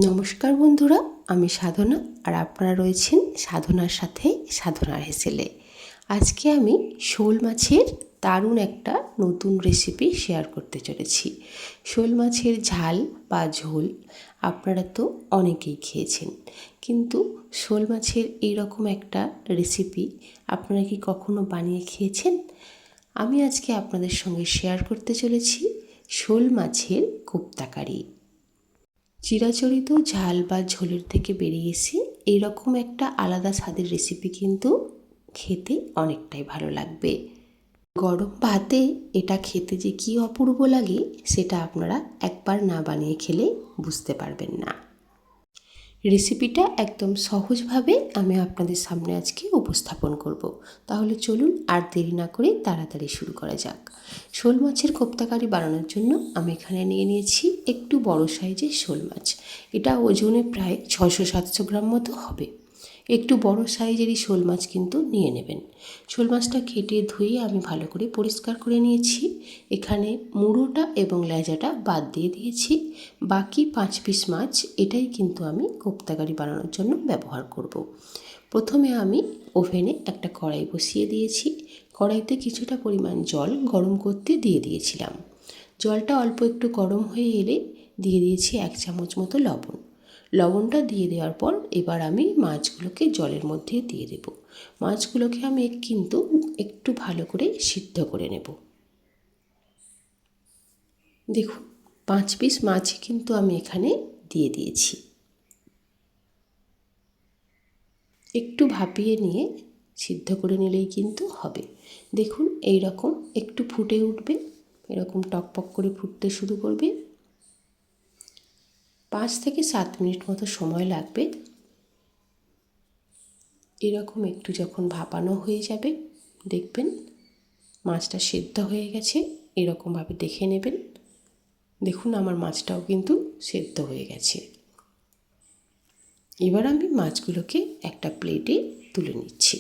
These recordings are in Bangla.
নমস্কার বন্ধুরা, আমি সাধনা আর আপনারা রয়েছেন সাধনার সাথে সাধনার হেসেলে। আজকে আমি শোল মাছের দারুণ একটা নতুন রেসিপি শেয়ার করতে চলেছি। শোল মাছের ঝাল বা ঝোল আপনারা তো অনেকেই খেয়েছেন, কিন্তু শোল মাছের এইরকম একটা রেসিপি আপনারা কি কখনো বানিয়ে খেয়েছেন? আমি আজকে আপনাদের সঙ্গে শেয়ার করতে চলেছি শোল মাছের কোপ্তা কারি। চিরাচরিত ঝাল বা ঝোলের থেকে বেরিয়ে এসে এইরকম একটা আলাদা স্বাদের রেসিপি কিন্তু খেতে অনেকটাই ভালো লাগবে। গরম ভাতে এটা খেতে যে কী অপূর্ব লাগে সেটা আপনারা একবার না বানিয়ে খেলে বুঝতে পারবেন না। রেসিপিটা একদম সহজভাবে আমি আপনাদের সামনে আজকে উপস্থাপন করব। তাহলে চলুন আর দেরি না করে তাড়াতাড়ি শুরু করা যাক। শোল মাছের কোপ্তা কারি বানানোর জন্য আমি এখানে নিয়ে নিয়েছি একটু বড় সাইজের শোল মাছ। এটা ওজনে প্রায় 600-700 গ্রাম মতো হবে। একটু বড় সাইজেরই শোল মাছ কিন্তু নিয়ে নেবেন। শোল মাছটা কেটে ধুয়ে আমি ভালো করে পরিষ্কার করে নিয়েছি। এখানে মুড়োটা এবং লেজাটা বাদ দিয়ে দিয়েছি। বাকি 5 পিস মাছ এটাই কিন্তু আমি কোপ্তা কারি বানানোর জন্য ব্যবহার করব। প্রথমে আমি ওভেনে একটা কড়াই বসিয়ে দিয়েছি। কড়াইতে কিছুটা পরিমাণ জল গরম করতে দিয়ে দিয়েছিলাম। জলটা অল্প একটু গরম হয়ে এলে দিয়ে দিয়েছি 1 চামচ মতো লবণ। লবণটা দিয়ে দেওয়ার পর এবার আমি মাছগুলোকে জলের মধ্যে দিয়ে দেব। মাছগুলোকে আমি কিন্তু একটু ভালো করে সিদ্ধ করে নেব। দেখুন, 5 পিস মাছ কিন্তু আমি এখানে দিয়ে দিয়েছি। একটু ভাপিয়ে নিয়ে সিদ্ধ করে নিলেই কিন্তু হবে। দেখুন, এই রকম একটু ফুটে উঠবে, এরকম টকপক করে ফুটতে শুরু করবে। 5 থেকে 7 মিনিট মতো সময় লাগবে। এরকম একটু যখন ভাপানো হয়ে যাবে দেখবেন মাছটা সেদ্ধ হয়ে গেছে। এরকমভাবে দেখে নেবেন। দেখুন, আমার মাছটাও কিন্তু সেদ্ধ হয়ে গেছে। এবার আমি মাছগুলোকে একটা প্লেটে তুলে নিচ্ছি।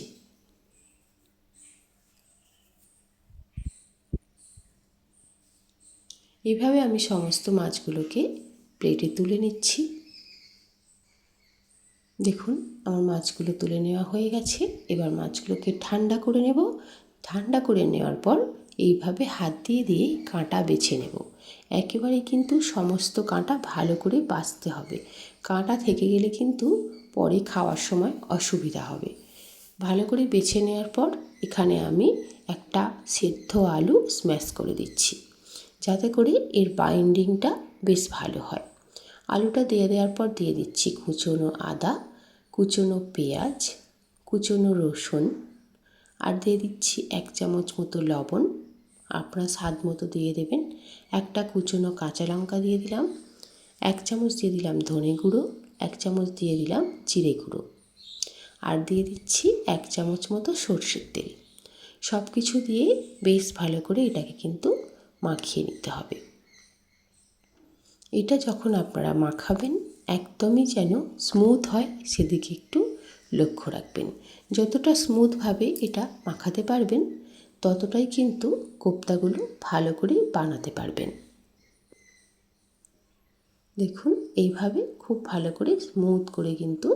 এভাবে আমি সমস্ত মাছগুলোকে প্লেটে তুলে নিচ্ছি। দেখুন, আমার মাছগুলো তুলে নেওয়া হয়ে গেছে। এবার মাছগুলোকে ঠান্ডা করে নেব। ঠান্ডা করে নেওয়ার পর এইভাবে হাত দিয়ে দিয়ে কাঁটা বেছে নেব। একেবারে কিন্তু সমস্ত কাঁটা ভালো করে বাছতে হবে। কাঁটা থেকে গেলে কিন্তু পরে খাওয়ার সময় অসুবিধা হবে। ভালো করে বেছে নেওয়ার পর এখানে আমি একটা সেদ্ধ আলু স্ম্যাশ করে দিচ্ছি, যাতে করে এর বাইন্ডিংটা বেশ ভালো হয়। আলুটা দিয়ে দেওয়ার পর দিয়ে দিচ্ছি কুচনো আদা, কুচনো পেঁয়াজ, কুচনো রসুন, আর দিয়ে দিচ্ছি 1 চামচ মতো লবণ, আপনার স্বাদ মতো দিয়ে দেবেন। একটা কুচনো কাঁচা লঙ্কা দিয়ে দিলাম। 1 চামচ দিয়ে দিলাম ধনে গুঁড়ো, 1 চামচ দিয়ে দিলাম জিরে গুঁড়ো, আর দিয়ে দিচ্ছি 1 চামচ মতো সর্ষের তেল। সব কিছু দিয়ে বেশ ভালো করে এটাকে কিন্তু মাখিয়ে নিতে হবে। এটা যখন আপনারা মাখাবেন একদমই যেন স্মুথ হয় সেদিকে একটু লক্ষ্য রাখবেন। যতটা স্মুথভাবে এটা মাখাতে পারবেন ততটাই কিন্তু কোপ্তাগুলো ভালো করে বানাতে পারবেন। দেখুন, এইভাবে খুব ভালো করে স্মুথ করে কিন্তু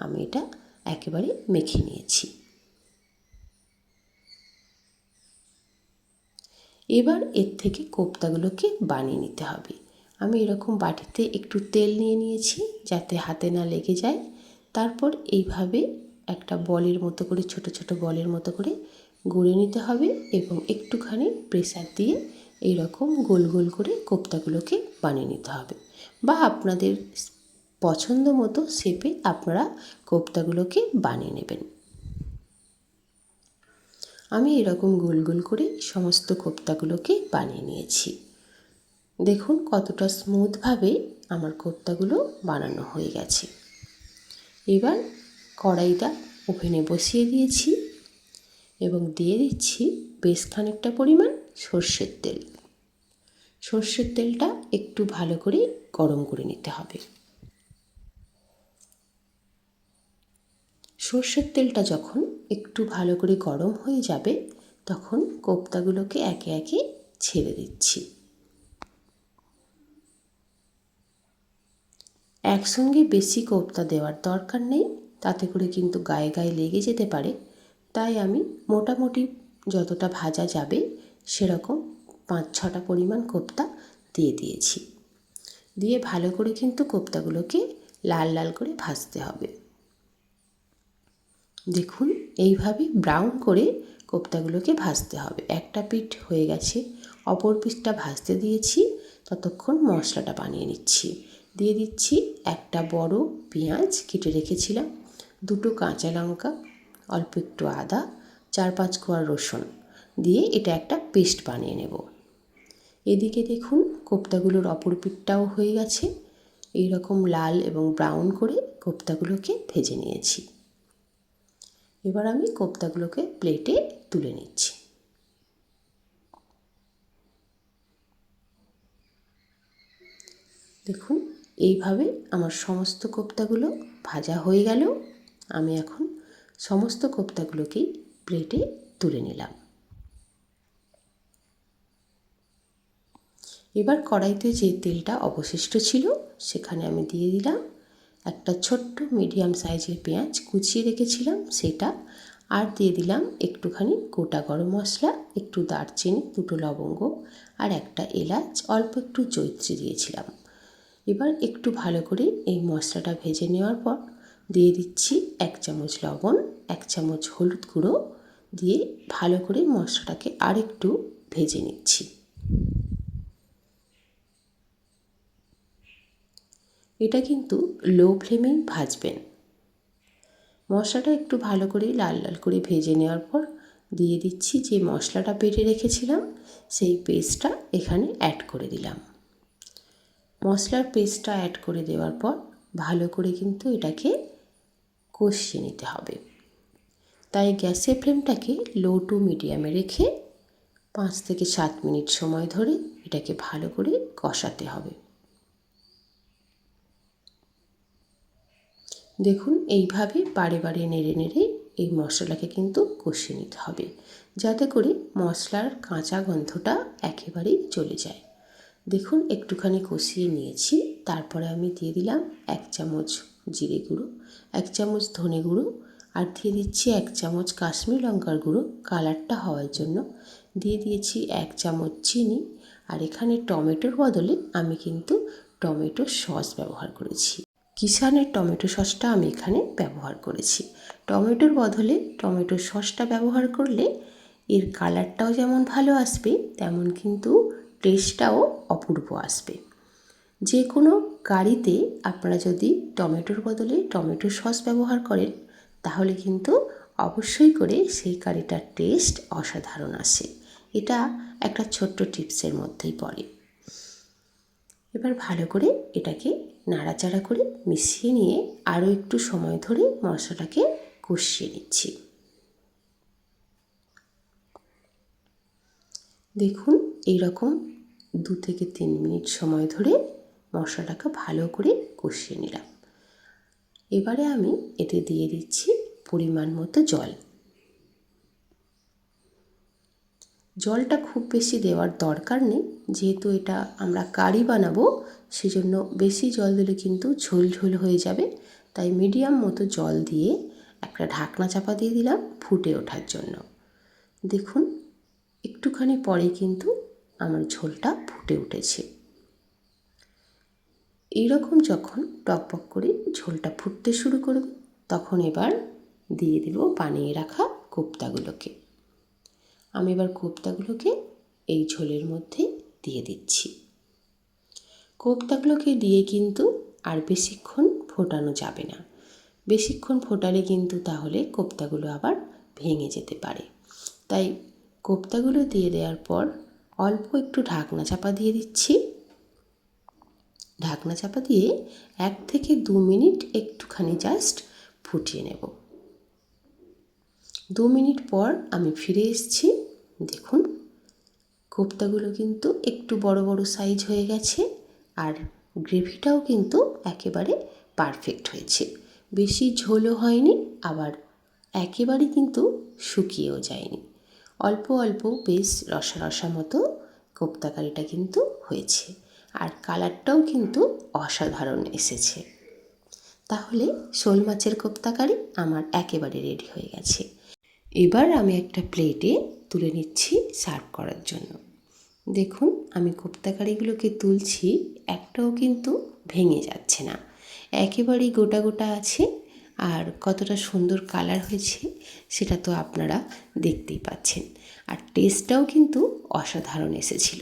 আমি এটা একেবারে মেখে নিয়েছি। এবার এর থেকে কোপ্তাগুলোকে বানিয়ে নিতে হবে। আমি এরকম বাটিতে একটু তেল নিয়ে নিয়েছি যাতে হাতে না লেগে যায়। তারপর এইভাবে একটা বলের মতো করে ছোট ছোট বলের মতো করে গড়ে নিতে হবে এবং একটুখানি প্রেসার দিয়ে এইরকম গোল গোল করে কোপ্তাগুলোকে বানিয়ে নিতে হবে, বা আপনাদের পছন্দ মতো শেপে আপনারা কোপ্তাগুলোকে বানিয়ে নেবেন। আমি এরকম গোল গোল করে সমস্ত কোপ্তাগুলোকে বানিয়ে নিয়েছি। দেখুন কতটা স্মুথভাবে আমার কোপ্তাগুলো বানানো হয়ে গেছে। এবার কড়াইটা ওভেনে বসিয়ে দিয়েছি এবং দিয়ে দিচ্ছি বেশ খানিকটা পরিমাণ সর্ষের তেল। সর্ষের তেলটা একটু ভালো করে গরম করে নিতে হবে। সর্ষের তেলটা যখন একটু ভালো করে গরম হয়ে যাবে তখন কোপ্তাগুলোকে একে একে ছেড়ে দিচ্ছি। একসঙ্গে বেশি কোপ্তা দেওয়ার দরকার নেই, তাতে করে কিন্তু গায়ে গায়ে লেগে যেতে পারে। তাই আমি মোটামুটি যতটা ভাজা যাবে সেরকম 5-6টা পরিমাণ কোপ্তা দিয়ে দিয়েছি। দিয়ে ভালো করে কিন্তু কোপ্তাগুলোকে লাল লাল করে ভাজতে হবে। দেখুন এইভাবে ব্রাউন করে কোপ্তাগুলোকে ভাজতে হবে। একটা পিঠ হয়ে গেছে, অপর পিঠটা ভাজতে দিয়েছি, ততক্ষণ মশলাটা বানিয়ে নিচ্ছি। দিয়ে দিচ্ছি একটা বড় পেঁয়াজ কেটে রেখেছিলাম, 2টো কাঁচা লঙ্কা, অল্প একটু আদা, 4-5 কোয়া রসুন দিয়ে এটা একটা পেস্ট বানিয়ে নেব। এদিকে দেখুন কোপ্তাগুলোর অপর পিঠটাও হয়ে গেছে। এই রকম লাল এবং ব্রাউন করে কোপ্তাগুলোকে ভেজে নিয়েছি। এবার আমি কোপ্তাগুলোকে প্লেটে তুলে নিচ্ছি। দেখুন এইভাবে আমার সমস্ত কোপ্তাগুলো ভাজা হয়ে গেল। আমি এখন সমস্ত কোপ্তাগুলোকেই প্লেটে তুলে নিলাম। এবার কড়াইতে যে তেলটা অবশিষ্ট ছিল সেখানে আমি দিয়ে দিলাম একটা ছোট্ট মিডিয়াম সাইজের পেঁয়াজ কুচিয়ে রেখেছিলাম সেটা, আর দিয়ে দিলাম একটুখানি গোটা গরম মশলা, একটু দারচিনি, 2টো লবঙ্গ আর একটা এলাচ, অল্প একটু জয়িত্রী দিয়েছিলাম। এবার একটু ভালো করে এই মশলাটা ভেজে নেওয়ার পর দিয়ে দিচ্ছি 1 চামচ লবণ, 1 চামচ হলুদ গুঁড়ো দিয়ে ভালো করে মশলাটাকে আরেকটু ভেজে নিচ্ছি। এটা কিন্তু লো ফ্লেমেই ভাজবেন। মশলাটা একটু ভালো করে লাল লাল করে ভেজে নেওয়ার পর দিয়ে দিচ্ছি যে মশলাটা বেটে রেখেছিলাম সেই পেস্টটা এখানে অ্যাড করে দিলাম। মশলার পেস্টটা অ্যাড করে দেওয়ার পর ভালো করে কিন্তু এটাকে কষিয়ে নিতে হবে। তাই গ্যাসের ফ্লেমটাকে লো টু মিডিয়ামে রেখে 5 থেকে 7 মিনিট সময় ধরে এটাকে ভালো করে কষাতে হবে। দেখুন এইভাবে বারে বারে নেড়ে নেড়ে এই মশলাকে কিন্তু কষিয়ে নিতে হবে, যাতে করে মশলার কাঁচা গন্ধটা একেবারেই চলে যায়। দেখুন একটুখানি কষিয়ে নিয়েছি, তারপরে আমি দিয়ে দিলাম 1 চামচ জিরে গুঁড়ো, 1 চামচ ধনে গুঁড়ো আর দিয়ে দিচ্ছি 1 চামচ কাশ্মীরি লঙ্কার গুঁড়ো কালারটা হওয়ার জন্য, দিয়ে দিয়েছি 1 চামচ চিনি, আর এখানে টমেটোর বদলে আমি কিন্তু টমেটো সস ব্যবহার করেছি। কিষানের টমেটো সসটা আমি এখানে ব্যবহার করেছি। টমেটোর বদলে টমেটো সসটা ব্যবহার করলে এর কালারটাও যেমন ভালো আসবে, তেমন কিন্তু টেস্টটাও অপূর্ব আসবে। যে কোনো কারিতে আপনারা যদি টমেটোর বদলে টমেটো সস ব্যবহার করেন তাহলে কিন্তু অবশ্যই করে সেই কারিটার টেস্ট অসাধারণ আসে। এটা একটা ছোট্ট টিপসের মধ্যেই পড়ে। এবার ভালো করে এটাকে নাড়াচাড়া করে মিশিয়ে নিয়ে আরও একটু সময় ধরে মশলাটাকে কষিয়ে নিচ্ছি। দেখুন এইরকম 2 থেকে 3 মিনিট সময় ধরে মশলাটাকে ভালো করে কষিয়ে নিলাম। এবারে আমি এতে দিয়ে দিচ্ছি পরিমাণ মতো জল। জলটা খুব বেশি দেওয়ার দরকার নেই, যেহেতু এটা আমরা কারি বানাবো সেজন্য বেশি জল দিলে কিন্তু ঝোল ঝোল হয়ে যাবে। তাই মিডিয়াম মতো জল দিয়ে একটা ঢাকনা চাপা দিয়ে দিলাম ফুটে ওঠার জন্য। দেখুন একটুখানি পরে কিন্তু আমার ঝোলটা ফুটে উঠেছে। এইরকম যখন টকবক করে ঝোলটা ফুটতে শুরু করবে তখন এবার দিয়ে দেব বানিয়ে রাখা কোপ্তাগুলোকে। আমি এবার কোপ্তাগুলোকে এই ঝোলের মধ্যে দিয়ে দিচ্ছি। কোপ্তাগুলোকে দিয়ে কিন্তু আর বেশিক্ষণ ফোটানো যাবে না। বেশিক্ষণ ফোটালে কিন্তু তাহলে কোপ্তাগুলো আবার ভেঙে যেতে পারে। তাই কোপ্তাগুলো দিয়ে দেওয়ার পর অল্প একটু ঢাকনা চাপা দিয়ে দিচ্ছি। ঢাকনা চাপা দিয়ে 1 থেকে 2 মিনিট একটুখানি জাস্ট ফুটিয়ে নেব। 2 মিনিট পর আমি ফিরে এসেছি। দেখুন কোপ্তাগুলো কিন্তু একটু বড় বড় সাইজ হয়ে গেছে আর গ্রেভিটাও কিন্তু একেবারে পারফেক্ট হয়েছে। বেশি ঝোলও হয়নি, আবার একেবারে কিন্তু শুকিয়েও যায়নি। অল্প অল্প বেশ রসা রসা মতো কোপ্তা কারিটা কিন্তু হয়েছে, আর কালারটাও কিন্তু অসাধারণ এসেছে। তাহলে শোল মাছের কোপ্তা কারি আমার একেবারে রেডি হয়ে গেছে। এবার আমি একটা প্লেটে তুলে নিচ্ছি সার্ভ করার জন্য। দেখুন আমি কোপ্তা কারিগুলোকে তুলছি, একটাও কিন্তু ভেঙে যাচ্ছে না, একেবারেই গোটা গোটা আছে। আর কতটা সুন্দর কালার হয়েছে সেটা তো আপনারা দেখতেই পাচ্ছেন। আর টেস্টটাও কিন্তু অসাধারণ এসেছিল।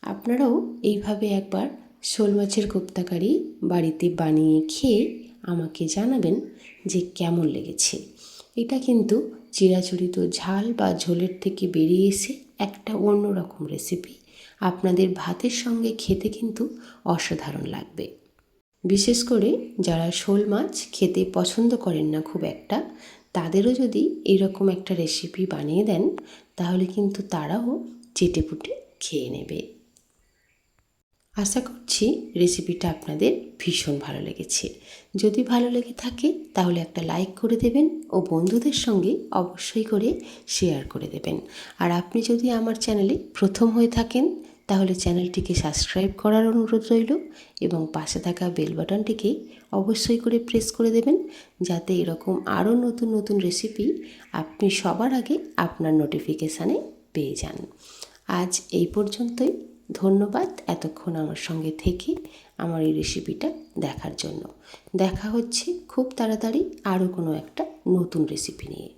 আপনারাও এইভাবে একবার শোল মাছের কোপ্তা কারি বাড়িতে বানিয়ে খেয়ে আমাকে জানাবেন যে কেমন লেগেছে। এটা কিন্তু চিরাচরিত ঝাল বা ঝোলের থেকে বেরিয়ে এসে একটা অন্যরকম রেসিপি। আপনাদের ভাতের সঙ্গে খেতে কিন্তু অসাধারণ লাগবে। বিশেষ করে যারা শোল মাছ খেতে পছন্দ করেন না খুব একটা, তাদেরও যদি এরকম একটা রেসিপি বানিয়ে দেন তাহলে কিন্তু তারাও চেটেপুটে খেয়ে নেবে। আশা করছি রেসিপিটা আপনাদের ভীষণ ভালো লেগেছে। যদি ভালো লেগে থাকে তাহলে একটা লাইক করে দেবেন ও বন্ধুদের সঙ্গে অবশ্যই করে শেয়ার করে দেবেন। আর আপনি যদি আমার চ্যানেলে প্রথম হয়ে থাকেন তাহলে চ্যানেলটিকে সাবস্ক্রাইব করার অনুরোধ রইল এবং পাশে থাকা বেল বাটনটিকে অবশ্যই করে প্রেস করে দেবেন, যাতে এরকম আরও নতুন নতুন রেসিপি আপনি সবার আগে আপনার নোটিফিকেশানে পেয়ে যান। আজ এই পর্যন্তই। ধন্যবাদ এতক্ষণ আমার সঙ্গে থেকে আমার এই রেসিপিটা দেখার জন্য। দেখা হচ্ছে খুব তাড়াতাড়ি আরও কোনো একটা নতুন রেসিপি নিয়ে।